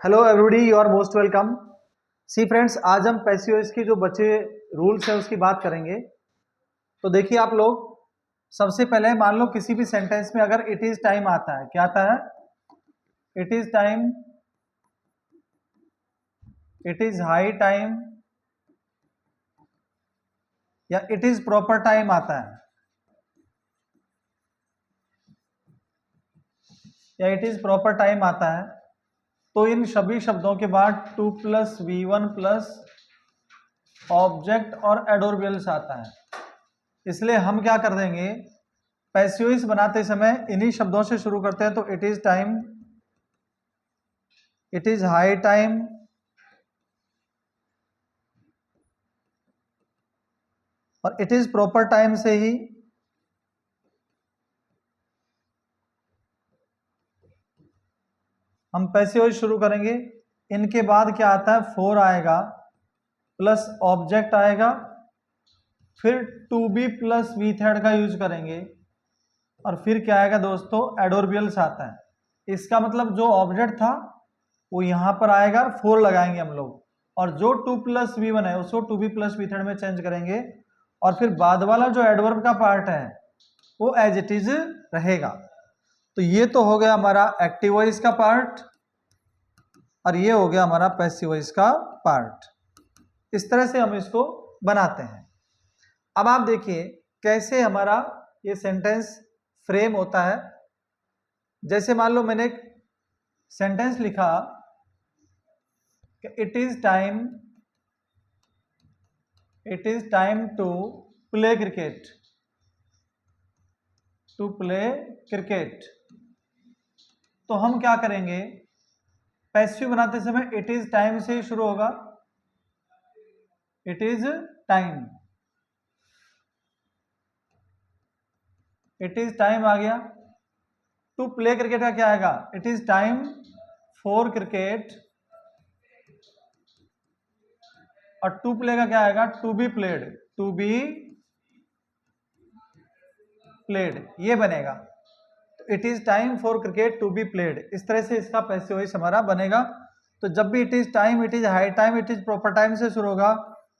Hello everybody, you are most welcome. See friends, आज हम passive voice की जो बचे रूल्स है उसकी बात करेंगे। तो देखिए आप लोग, सबसे पहले मान लो किसी भी सेंटेंस में अगर इट इज टाइम आता है, क्या आता है? It is time, it is high time या इट इज प्रॉपर टाइम आता है या इट इज प्रॉपर टाइम आता है, तो इन सभी शब्दों के बाद 2 प्लस V1 प्लस ऑब्जेक्ट और एडवर्बियल्स आता है। इसलिए हम क्या कर देंगे, पैसिव वॉइस बनाते समय इन्हीं शब्दों से शुरू करते हैं। तो it is time, it is high time, और इट इज प्रॉपर टाइम से ही हम पैसिव वॉइस शुरू करेंगे। इनके बाद क्या आता है, फोर आएगा प्लस ऑब्जेक्ट आएगा, फिर to be plus V third का यूज करेंगे, और फिर क्या आएगा दोस्तों, एडवर्बियल्स आता है। इसका मतलब जो ऑब्जेक्ट था वो यहां पर आएगा, फोर लगाएंगे हम लोग, और जो टू प्लस वी वन है उसको to be plus V third में चेंज करेंगे, और फिर बाद वाला जो एडवर्ब का पार्ट है वो एज इट इज रहेगा। तो ये तो हो गया हमारा एक्टिव वॉइस का पार्ट, और ये हो गया हमारा पैसिव वॉइस का पार्ट। इस तरह से हम इसको बनाते हैं। अब आप देखिए कैसे हमारा ये सेंटेंस फ्रेम होता है। जैसे मान लो मैंने एक सेंटेंस लिखा कि it is time to play cricket, to play cricket. तो हम क्या करेंगे, पैसिव बनाते समय इट इज टाइम से ही शुरू होगा। It is time, it is time आ गया। टू प्ले क्रिकेट का क्या आएगा, it is time for cricket, और टू प्ले का क्या आएगा, to be played, to be played, ये बनेगा। तो it is time for cricket to be played, इस तरह से इसका पैसिव वॉइस हमारा बनेगा। तो जब भी it is time, it is high time, it is proper time से शुरू होगा,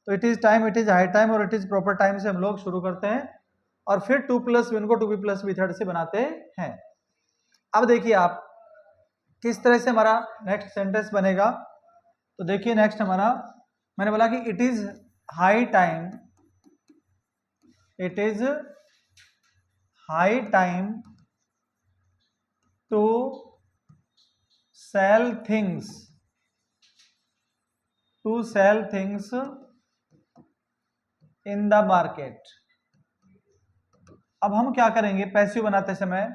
तो it is time, it is high time और इट इज प्रॉपर टाइम से हम लोग शुरू करते हैं, और फिर टू प्लस वन को to be plus B third से बनाते हैं। अब देखिए आप किस तरह से हमारा नेक्स्ट सेंटेंस बनेगा। तो देखिए नेक्स्ट हमारा, मैंने बोला कि it is high time, it is high time to sell things, to sell things in the market. अब हम क्या करेंगे, पैसिव बनाते समय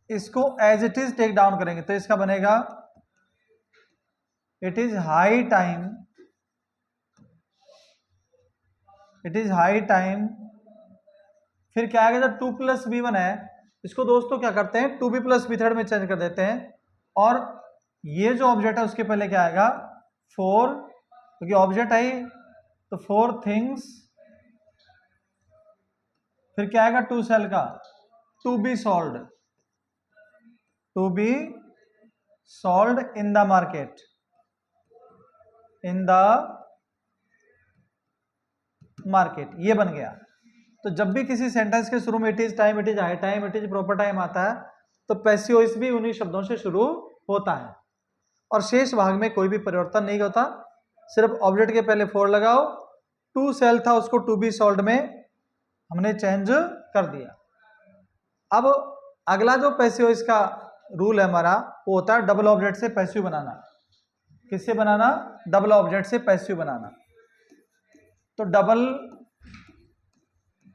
इसको as it is take down करेंगे। तो इसका बनेगा it is high time, it is high time, फिर क्या आएगा, जब टू प्लस बी वन है इसको दोस्तों क्या करते हैं, to be plus B third में चेंज कर देते हैं, और ये जो ऑब्जेक्ट है उसके पहले क्या आएगा, फोर, क्योंकि ऑब्जेक्ट है ही, तो फोर थिंग्स, फिर क्या आएगा, टू सेल का, to be sold, to be sold in the market, in the market, ये बन गया। तो जब भी किसी सेंटेंस के शुरू में it is time, it is high time, it is proper time आता है, तो पैसिव वॉइस भी उन्हीं शब्दों से शुरू होता है, और शेष भाग में कोई भी परिवर्तन नहीं होता। सिर्फ ऑब्जेक्ट के पहले फोर लगाओ, टू सेल था उसको टू बी सोल्ड में हमने चेंज कर दिया। अब अगला जो पैसिव वॉइस का रूल है हमारा, वो होता है डबल ऑब्जेक्ट से पैसिव बनाना। किससे बनाना, डबल ऑब्जेक्ट से पैसिव बनाना। तो डबल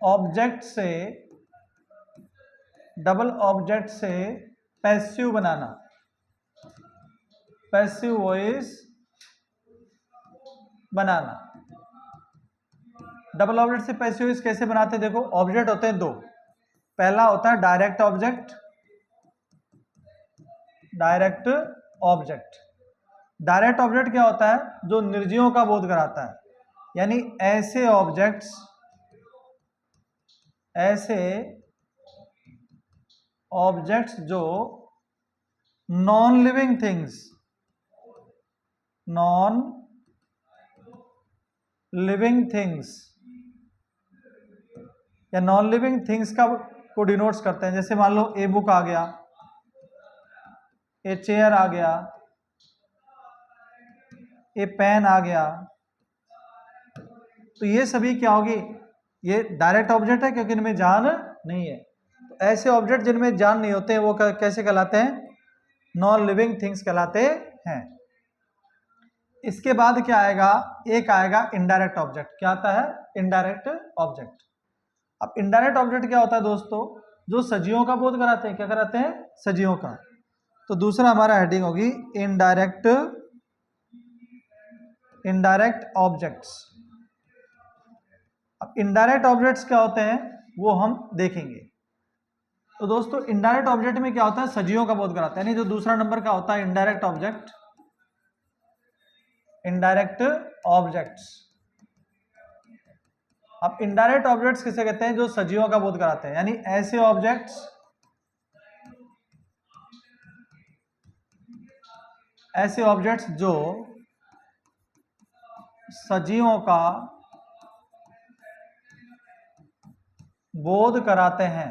ऑब्जेक्ट से, डबल ऑब्जेक्ट से पैसिव बनाना, पैसिव वॉइस बनाना। डबल ऑब्जेक्ट से पैसिव वॉइस कैसे बनाते हैं, देखो ऑब्जेक्ट होते हैं दो। पहला होता है direct object, direct object. Direct object क्या होता है, जो निर्जीवों का बोध कराता है, यानी ऐसे ऑब्जेक्ट्स, ऐसे ऑब्जेक्ट्स जो non living things, non living things या नॉन लिविंग थिंग्स का को डिनोट्स करते हैं। जैसे मान लो ए बुक आ गया, ए चेयर आ गया, ए पेन आ गया, तो ये सभी क्या होगी, ये डायरेक्ट ऑब्जेक्ट है क्योंकि इनमें जान नहीं है। तो ऐसे ऑब्जेक्ट जिनमें जान नहीं होते हैं वो कैसे कहलाते हैं, नॉन लिविंग थिंग्स कहलाते हैं। इसके बाद क्या आएगा, एक आएगा इनडायरेक्ट ऑब्जेक्ट। क्या आता है, इनडायरेक्ट ऑब्जेक्ट। अब इनडायरेक्ट ऑब्जेक्ट क्या होता है दोस्तों, जो सजीवों का बोध कराते हैं। क्या कराते हैं, सजीवों का। तो दूसरा हमारा हेडिंग होगी इनडायरेक्ट ऑब्जेक्ट्स। अब इनडायरेक्ट ऑब्जेक्ट्स क्या होते हैं वो हम देखेंगे। तो दोस्तों इनडायरेक्ट ऑब्जेक्ट में क्या होता है, सजीवों का बोध कराता है, यानी जो दूसरा नंबर का होता है इनडायरेक्ट ऑब्जेक्ट, इनडायरेक्ट ऑब्जेक्ट्स। अब इनडायरेक्ट ऑब्जेक्ट्स किसे कहते हैं, जो सजीवों का बोध कराते हैं, यानी ऐसे ऑब्जेक्ट्स जो सजीवों का बोध कराते हैं,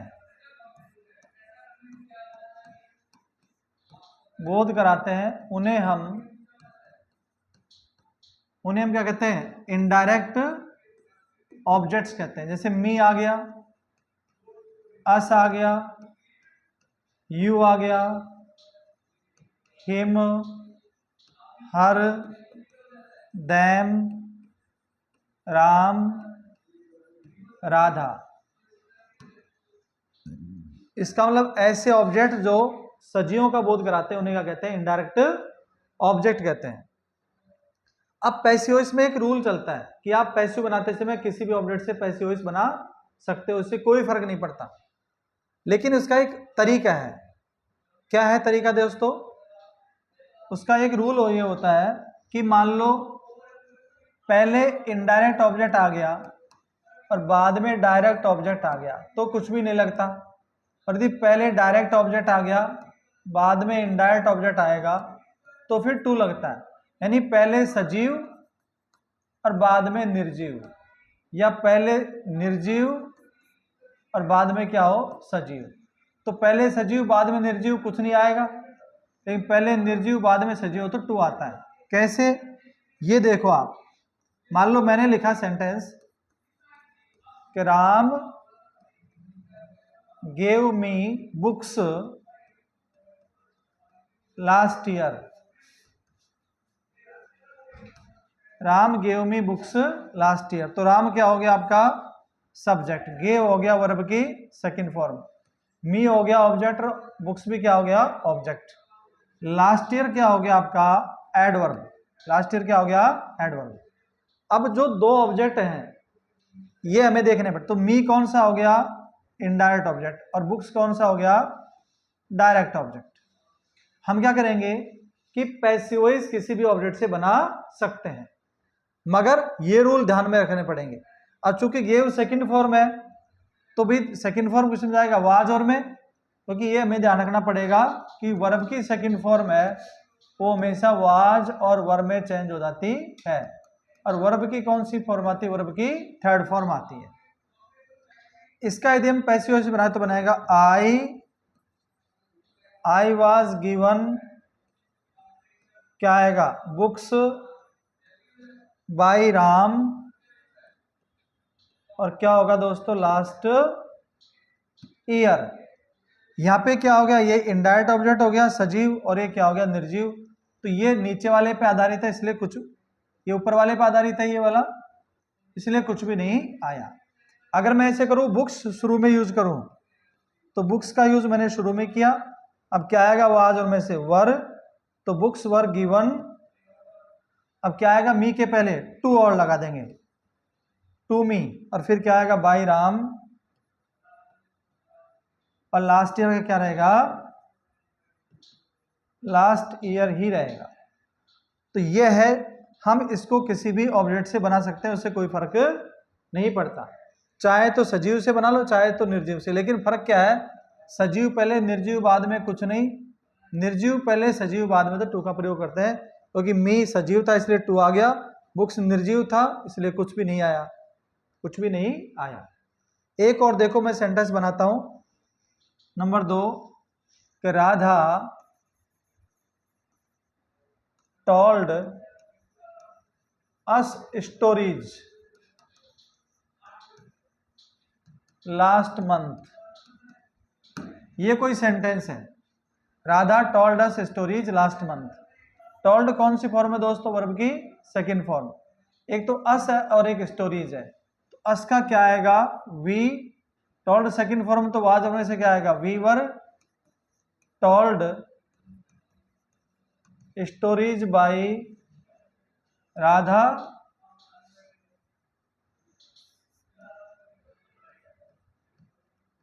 उन्हें हम क्या कहते हैं, इनडायरेक्ट ऑब्जेक्ट्स कहते हैं। जैसे मी आ गया, अस आ गया, यू आ गया, हिम, हर, दैम, राम, राधा। इसका मतलब ऐसे ऑब्जेक्ट जो सजीवों का बोध कराते हैं उन्हें क्या कहते हैं, इनडायरेक्ट ऑब्जेक्ट कहते हैं। अब पैसियोइस में एक रूल चलता है कि आप पैसिव बनाते समय किसी भी ऑब्जेक्ट से पैसियोइस बना सकते हो, इससे कोई फर्क नहीं पड़ता। लेकिन उसका एक तरीका है। क्या है तरीका दोस्तों, उसका एक रूल ये होता है कि मान लो पहले इनडायरेक्ट ऑब्जेक्ट आ गया और बाद में डायरेक्ट ऑब्जेक्ट आ गया तो कुछ भी नहीं लगता, और यदि पहले डायरेक्ट ऑब्जेक्ट आ गया बाद में इनडायरेक्ट ऑब्जेक्ट आएगा तो फिर 2 लगता है। यानी पहले सजीव और बाद में निर्जीव, या पहले निर्जीव और बाद में क्या हो, सजीव। तो पहले सजीव बाद में निर्जीव कुछ नहीं आएगा, लेकिन पहले निर्जीव बाद में सजीव तो 2 आता है। कैसे, ये देखो आप, मान लो मैंने लिखा सेंटेंस कि Ram gave me books last year. Ram gave me books last year. तो राम क्या हो गया आपका सब्जेक्ट, गेव हो गया वर्ब की सेकंड फॉर्म, मी हो गया ऑब्जेक्ट, बुक्स भी क्या हो गया ऑब्जेक्ट। लास्ट ईयर क्या हो गया आपका एडवर्ब, लास्ट ईयर क्या हो गया एडवर्ब। अब जो 2 ऑब्जेक्ट हैं ये हमें देखने पड़ते। तो मी कौन सा हो गया इनडायरेक्ट ऑब्जेक्ट और बुक्स कौन सा हो गया डायरेक्ट ऑब्जेक्ट। हम क्या करेंगे कि पैसिवोइज किसी भी ऑब्जेक्ट से बना सकते हैं, मगर ये रूल ध्यान में रखने पड़ेंगे। अब चूंकि गेव सेकंड फॉर्म है तो भी सेकंड फॉर्म किस में जाएगा, वाज और में, क्योंकि ये हमें ध्यान रखना पड़ेगा कि वर्ब की सेकंड फॉर्म है वो हमेशा वाज और वर्ब में चेंज हो जाती है, और वर्ब की कौन सी फॉर्म आती है, वर्ब की थर्ड फॉर्म आती है। इसका यदि हम पैसिव से बनाए तो बनाएगा आई वाज गिवन, क्या आएगा बुक्स बाय राम, और क्या होगा दोस्तों लास्ट ईयर। यहां पे क्या हो गया, ये इनडायरेक्ट ऑब्जेक्ट हो गया सजीव, और ये क्या हो गया निर्जीव। तो ये नीचे वाले पे आधारित है इसलिए कुछ, ये ऊपर वाले पे आधारित है ये वाला, इसलिए कुछ भी नहीं आया। अगर मैं ऐसे करूं बुक्स शुरू में यूज करूं तो बुक्स का यूज मैंने शुरू में किया, अब क्या आएगा वाज और में से वर, तो बुक्स वर गिवन। अब क्या आएगा मी के पहले टू और लगा देंगे, टू मी, और फिर क्या आएगा बाय राम, और लास्ट ईयर का क्या रहेगा लास्ट ईयर ही रहेगा। तो यह है, हम इसको किसी भी ऑब्जेक्ट से बना सकते हैं, उससे कोई फर्क नहीं पड़ता, चाहे तो सजीव से बना लो चाहे तो निर्जीव से। लेकिन फर्क क्या है, सजीव पहले निर्जीव बाद में कुछ नहीं, निर्जीव पहले सजीव बाद में तो टू का प्रयोग करते हैं, क्योंकि मी सजीव था इसलिए टू आ गया, बुक्स निर्जीव था इसलिए कुछ भी नहीं आया, कुछ भी नहीं आया। एक और देखो मैं सेंटेंस बनाता हूं, नंबर 2 कि Radha told us stories last month. ये कोई सेंटेंस है, Radha told us stories last month. Told कौन सी फॉर्म है दोस्तों? वर्ब की सेकंड फॉर्म। एक तो अस है और एक स्टोरीज है, तो अस का क्या आएगा? वी। टोल्ड सेकंड फॉर्म तो वाज होने से क्या आएगा? We were told stories by Radha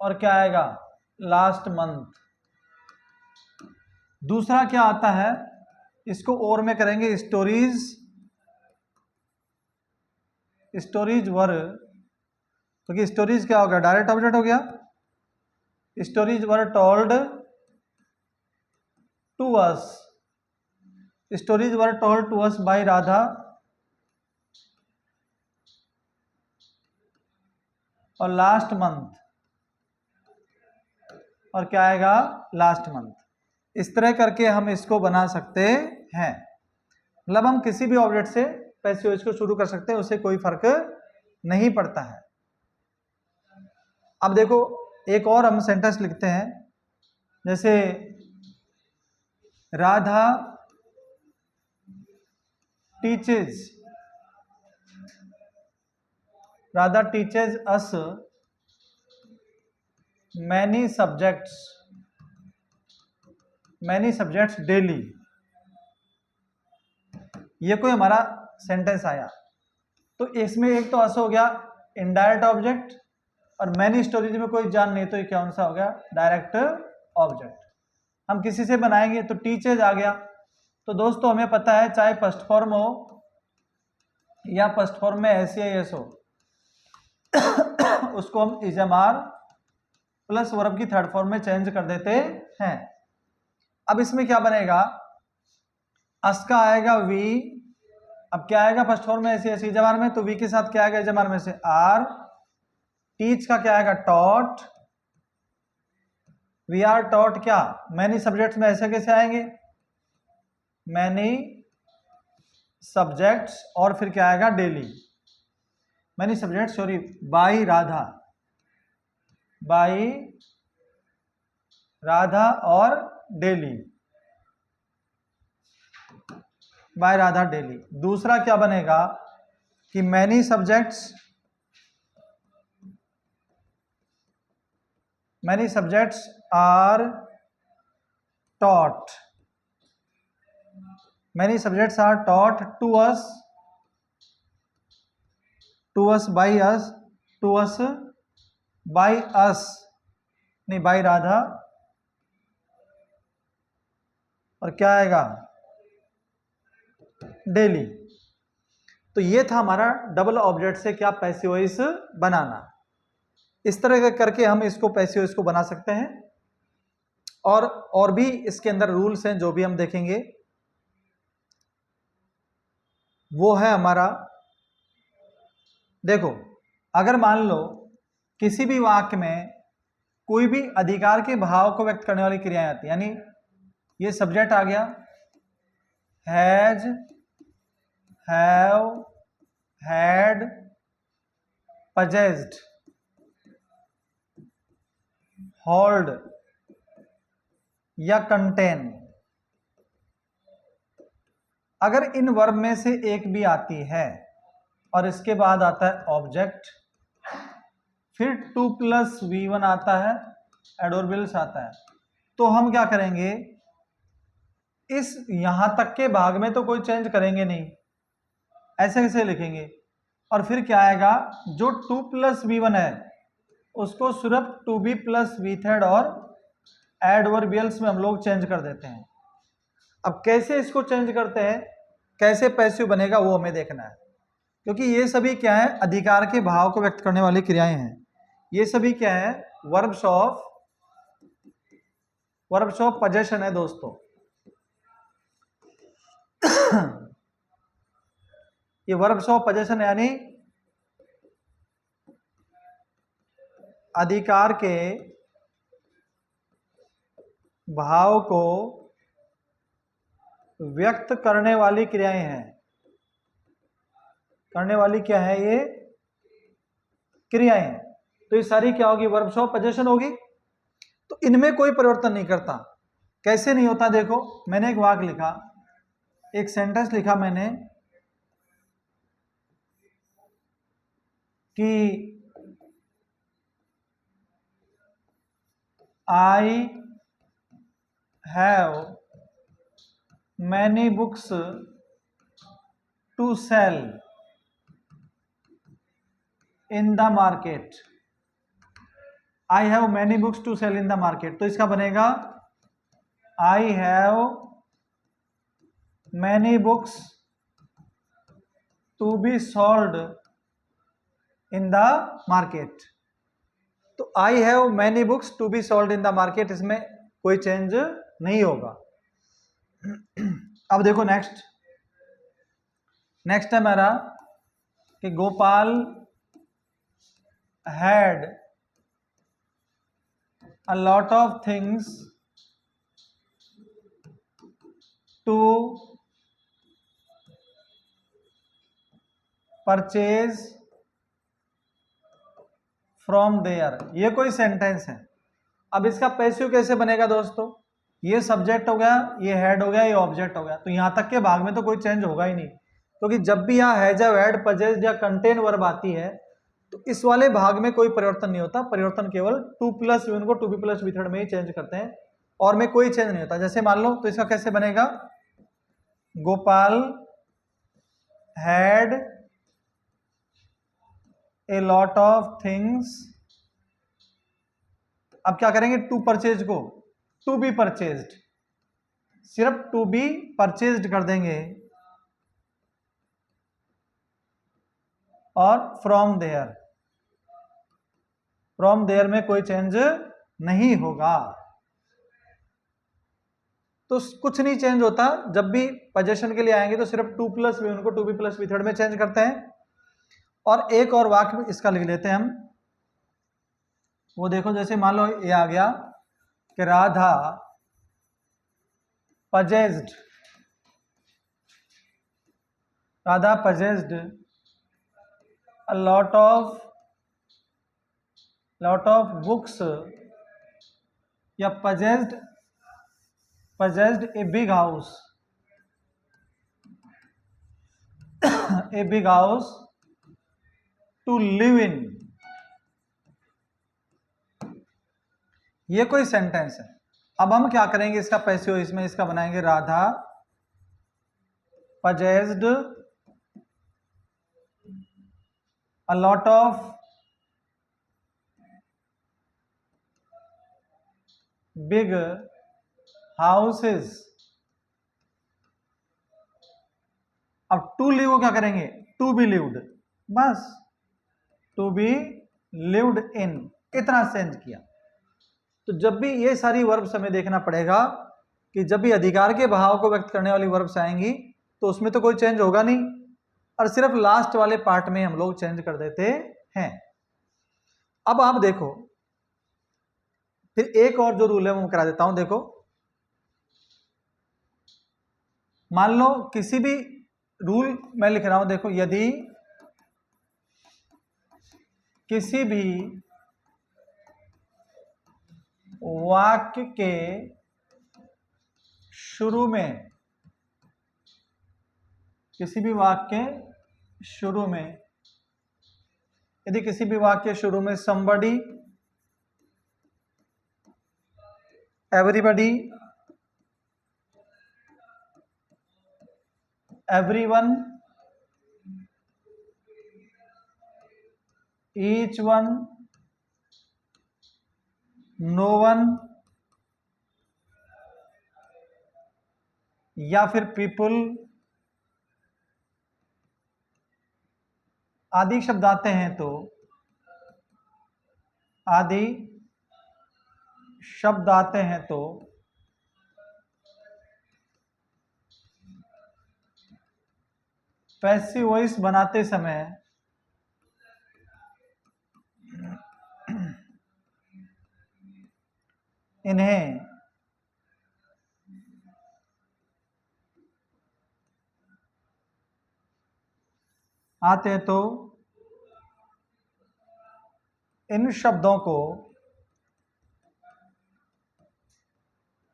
और क्या आएगा? Last month. दूसरा क्या आता है, इसको और में करेंगे, स्टोरीज, स्टोरीज वर, क्योंकि स्टोरीज क्या हो गया? डायरेक्ट ऑब्जेक्ट हो गया। Stories were told to us, stories were told to us by Radha और लास्ट मंथ, और क्या आएगा? Last month. इस तरह करके हम इसको बना सकते हैं। मतलब हम किसी भी ऑब्जेक्ट से पैसिव वॉइस को शुरू कर सकते हैं, उससे कोई फर्क नहीं पड़ता है। अब देखो एक और हम सेंटेंस लिखते हैं, जैसे Radha teaches, Radha teaches us many subjects daily. ये कोई हमारा सेंटेंस आया, तो इसमें एक तो अस हो गया इनडायरेक्ट ऑब्जेक्ट, और मैनी स्टोरीज में कोई जान नहीं, तो ये कौन सा हो गया? Direct object. हम किसी से बनाएंगे तो टीचर्स आ गया। तो दोस्तों हमें पता है चाहे फर्स्ट फॉर्म हो या फर्स्ट फॉर्म में एस या एस हो, उसको हम इजमार प्लस वर्ब की थर्ड फॉर्म में चेंज कर देते हैं। अब इसमें क्या बनेगा? अस का आएगा वी, अब क्या आएगा फर्स्ट फॉर्म में ऐसी ऐसी जमार में, तो वी के साथ क्या आएगा जमार में से? आर। टीच का क्या आएगा? टॉट। वी आर टॉट क्या? मैनी सब्जेक्ट्स में ऐसे कैसे आएंगे? मैनी सब्जेक्ट्स, और फिर क्या आएगा? Daily. Many subjects, sorry, by Radha, by Radha और डेली, बाय राधा डेली। दूसरा क्या बनेगा कि many subjects are taught, many subjects are taught to us by us, to us by us, नहीं बाय राधा, और क्या आएगा? डेली। तो ये था हमारा डबल ऑब्जेक्ट से क्या पैसिव वॉइस बनाना। इस तरह करके हम इसको पैसिव वॉइस को बना सकते हैं, और भी इसके अंदर रूल्स हैं जो भी हम देखेंगे। वो है हमारा, देखो अगर मान लो किसी भी वाक्य में कोई भी अधिकार के भाव को व्यक्त करने वाली क्रियाएं आती है, यानी ये सब्जेक्ट आ गया, has, have, had, possessed, hold या कंटेन। अगर इन वर्ब में से एक भी आती है और इसके बाद आता है ऑब्जेक्ट, फिर 2+V1 आता है, एडवर्बियल्स आता है, तो हम क्या करेंगे? इस यहां तक के भाग में तो कोई चेंज करेंगे नहीं, ऐसे कैसे लिखेंगे? और फिर क्या आएगा? जो 2+V1 है उसको सिर्फ 2B+V3 और एडवर्बियल्स में हम लोग चेंज कर देते हैं। अब कैसे इसको चेंज करते हैं, कैसे पैसिव बनेगा, वो हमें देखना है, क्योंकि ये सभी क्या है? अधिकार के भाव को व्यक्त करने वाली क्रियाएं हैं। ये सभी क्या है? वर्ब्स ऑफ पोजेशन है दोस्तों। ये वर्ब्स ऑफ पोजेशन यानी अधिकार के भाव को व्यक्त करने वाली क्रियाएं हैं। करने वाली क्या है? ये क्रियाएं। तो ये सारी क्या होगी? वर्ब्स ऑफ पोजेशन होगी। तो इनमें कोई परिवर्तन नहीं करता। कैसे नहीं होता? देखो, मैंने एक वाक्य लिखा, एक सेंटेंस लिखा मैंने कि I have many books to sell in the market. I have many books to sell in the market. तो इसका बनेगा I have many books to be sold in the market. तो I have many books to be sold in the market, इसमें कोई change नहीं होगा। अब देखो नेक्स्ट है मेरा कि Gopal had a lot of things to purchase from there। ये कोई सेंटेंस है। अब इसका पैसिव कैसे बनेगा दोस्तों? ये सब्जेक्ट हो गया, ये हेड हो गया, ये ऑब्जेक्ट हो गया। तो यहां तक के भाग में तो कोई चेंज होगा ही नहीं, क्योंकि जब भी यहाँ हैज या हैड, पजेस्ड या कंटेन वर्ब आती है तो इस वाले भाग में कोई परिवर्तन नहीं होता। परिवर्तन केवल टू प्लस वी को to be plus V third में ही चेंज करते हैं, और में कोई चेंज नहीं होता। जैसे मान लो, तो इसका कैसे बनेगा? Gopal had a lot of things. अब क्या करेंगे? टू परचेज को टू बी परचेज्ड, सिर्फ टू बी परचेज्ड कर देंगे, और फ्रॉम देयर में कोई चेंज नहीं होगा। तो कुछ नहीं चेंज होता। जब भी पोजेशन के लिए आएंगे तो सिर्फ टू प्लस वी को to be plus V third में चेंज करते हैं। और एक और वाक्य इसका लिख लेते हैं हम। वो देखो, जैसे मान लो ये आ गया कि Radha possessed a lot of books, या possessed a big house a big house to live in। ये कोई सेंटेंस है। अब हम क्या करेंगे? इसका पैसिव इसमें इसका बनाएंगे Radha possessed a lot of big houses। अब टू लिव क्या करेंगे? टू बी लिव्ड, बस टू बी लिव्ड इन, इतना चेंज किया। तो जब भी ये सारी वर्ब्स हमें देखना पड़ेगा कि जब भी अधिकार के भाव को व्यक्त करने वाली वर्ब्स आएंगी तो उसमें तो कोई चेंज होगा नहीं, और सिर्फ लास्ट वाले पार्ट में हम लोग चेंज कर देते हैं। अब आप देखो, फिर एक और जो रूल है वो करा देता हूं। देखो, मान लो किसी भी रूल मैं लिख रहा हूं। देखो, यदि किसी भी वाक्य के शुरू में, किसी भी वाक्य शुरू में, यदि किसी भी वाक्य शुरू में somebody, everybody, everyone, each one, no one, या फिर पीपल आदि शब्द आते हैं, तो आदि शब्द आते हैं तो पैसिव वॉइस बनाते समय इन्हें आते तो इन शब्दों को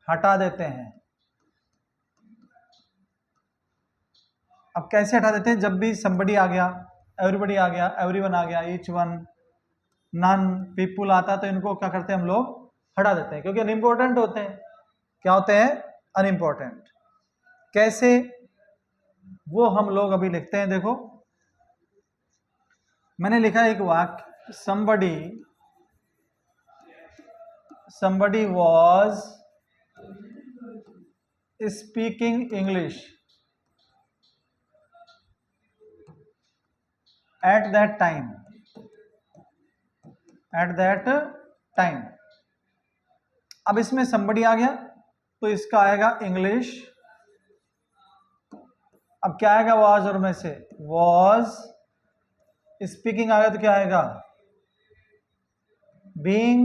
हटा देते हैं। अब कैसे हटा देते हैं? जब भी somebody आ गया, एवरीबडी आ गया, एवरीवन आ गया, ईच वन, नन, पीपुल आता है तो इनको क्या करते हैं हम लोग? हटा देते हैं, क्योंकि अनइम्पोर्टेंट होते हैं। क्या होते हैं? अनइम्पोर्टेंट। कैसे? वो हम लोग अभी लिखते हैं। देखो मैंने लिखा एक वाक्य, somebody was speaking English at that time. अब इसमें somebody आ गया तो इसका आएगा इंग्लिश। अब क्या आएगा? was और में से was, स्पीकिंग आ गया तो क्या आएगा? बीइंग।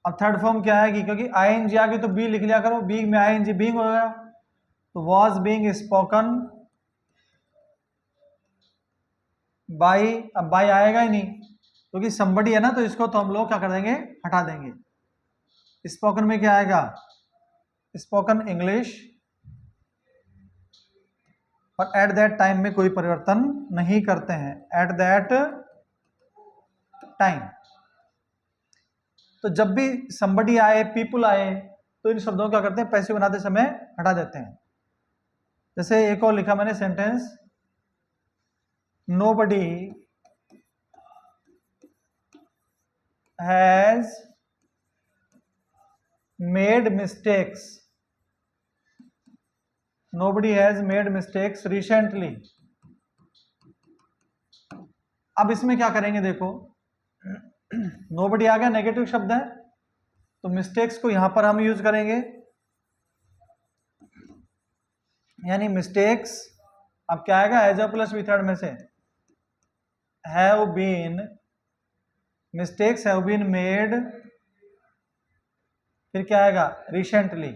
अब थर्ड फॉर्म क्या आएगी? क्योंकि आईएनजी आ गई तो बी लिख लिया करो, बीइंग में आईएनजी बीइंग हो गया तो was being spoken by। अब by आएगा ही नहीं क्योंकि somebody है ना, तो इसको तो हम लोग क्या कर देंगे? हटा देंगे। स्पोकन में क्या आएगा? Spoken English. और एट दैट टाइम में कोई परिवर्तन नहीं करते हैं, एट दैट टाइम। तो जब भी somebody आए, पीपुल आए, तो इन शब्दों को क्या करते हैं? पैसिव बनाते समय हटा देते हैं। जैसे एक और लिखा मैंने sentence, nobody has made mistakes, nobody has made mistakes recently। अब इसमें क्या करेंगे? देखो nobody आ गया, नेगेटिव शब्द है तो मिस्टेक्स को यहां पर हम यूज करेंगे, यानी मिस्टेक्स। अब क्या आएगा? हैज प्लस वी थर्ड में से have been, mistakes have been made, फिर क्या आएगा? रिसेंटली।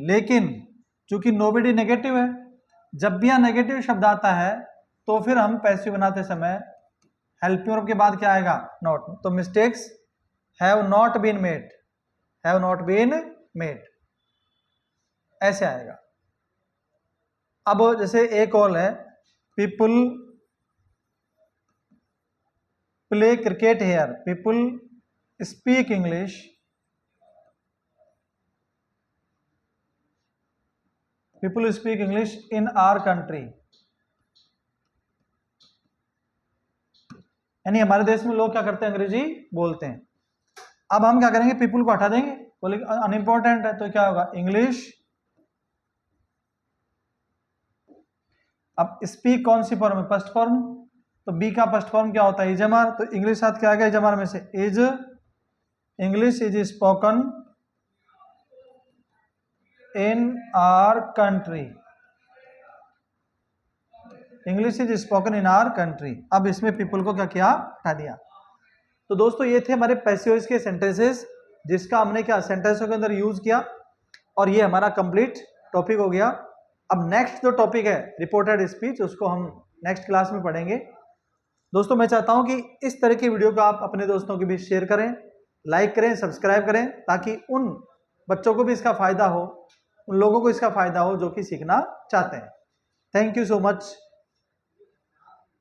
लेकिन चूंकि नोबडी नेगेटिव है, जब भी यहां नेगेटिव शब्द आता है तो फिर हम पैसिव बनाते समय हेल्पिंग वर्ब के बाद क्या आएगा? नॉट। तो mistakes have not been made, have not been made, ऐसे आएगा। अब जैसे एक और है, people play cricket here, people speak English, people speak English in our country, यानी हमारे देश में लोग क्या करते हैं? अंग्रेजी बोलते हैं। अब हम क्या करेंगे? पीपुल को हटा देंगे, बोले अनइम्पोर्टेंट है तो क्या होगा? इंग्लिश। अब स्पीक कौन सी फॉर्म है? फर्स्ट फॉर्म, तो बी का फर्स्ट फॉर्म क्या होता है? इजमार। तो इंग्लिश साथ क्या आएगा? इजमार में से is, English is spoken in our country, English is spoken in our country. अब इसमें पीपल को क्या किया? हटा दिया। तो दोस्तों ये थे हमारे पैसिव वॉइस के सेंटेंसेस, जिसका हमने क्या सेंटेंसों के अंदर यूज किया, और ये हमारा कंप्लीट टॉपिक हो गया। अब नेक्स्ट जो टॉपिक है रिपोर्टेड स्पीच, उसको हम नेक्स्ट क्लास में पढ़ेंगे। दोस्तों मैं चाहता हूं कि इस तरह की वीडियो को आप अपने दोस्तों के बीच शेयर करें, लाइक करें, सब्सक्राइब करें, ताकि उन बच्चों को भी इसका फायदा हो, उन लोगों को इसका फायदा हो जो कि सीखना चाहते हैं। Thank you so much.